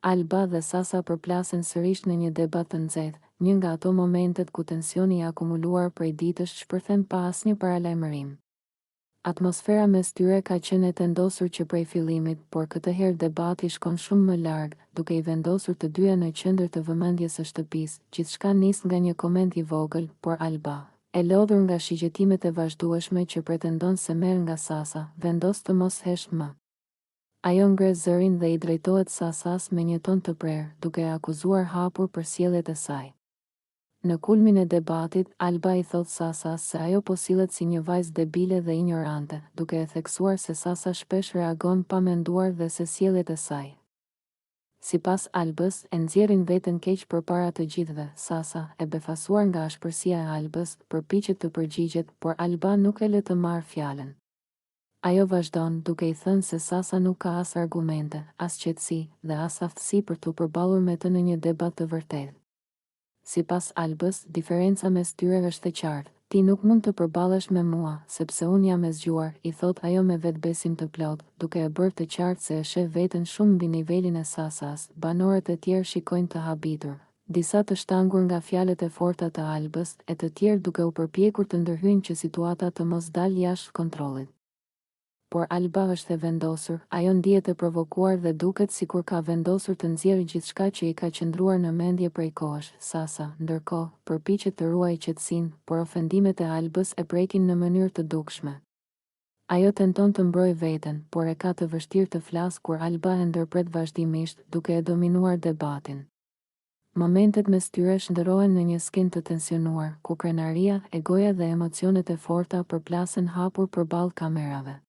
Alba dhe Sasa përplasen sërish në një debat të nxehtë, një nga ato momentet ku tensioni i akumuluar prej ditësh shpërthen pa asnjë paralajmërim. Atmosfera mes tyre ka qenë e tendosur që prej fillimit, por këtë herë debati shkon shumë më larg, duke i vendosur të dyja në qendër të vëmendjes së shtëpisë. Gjithçka nis nga një koment i vogël, por Alba, e lodhur nga shigjetimet e vazhdueshme që pretendon se merr nga Sasa, vendos të mos hesh më. Ajo ngre zërin dhe i drejtohet Sasas me një ton të prerë, duke e akuzuar hapur për sjelljet e saj. Në kulmin e debatit, Alba i thot Sasas se ajo po sillet si një vajzë debile dhe ignorante, duke e theksuar se Sasa shpesh reagon pa menduar dhe se sjelljet e saj, sipas Albës, e nxjerrin veten keq përpara të gjithëve. Sasa, e befasuar nga ashpërsia e Albës, përpiqet të përgjigjet, por Alba nuk e lë të marrë fjalën. Ajo vazhdon duke i thënë se Sasa nuk ka as argumente, as qetësi dhe as aftësi për të përballur me të në një debat të vërtetë. Sipas Albës, diferenca mes tyre është e qartë. Ti nuk mund të përballesh me mua, sepse unë jam e zgjuar, i thot ajo me vetbesim të plot, duke e bërë të qartë se e sheh veten shumë mbi nivelin e Sasas. Banorët e tjerë shikojnë të habitur, disa të shtangur nga fjalët e forta të Albës, e të tjerë duke u përpjekur të ndërhyjnë që situata të mos dalë jashtë kontrollit. Por Alba është e vendosur, ajo ndihet e provokuar dhe duket sikur ka vendosur të nxjerrë gjithçka që i ka qëndruar në mendje prej kohësh. Sasa, ndërkohë, përpiqet të ruajë qetësinë, por ofendimet e Albës e prekin në mënyrë të dukshme. Ajo tenton të mbrojë veten, por e ka të vështirë të flasë kur Alba e ndërpret vazhdimisht, duke e dominuar debatin. Momentet mes tyre shndërrohen në një skenë të tensionuar, ku krenaria, egoja dhe emocionet e forta përplasen hapur përballë kamerave.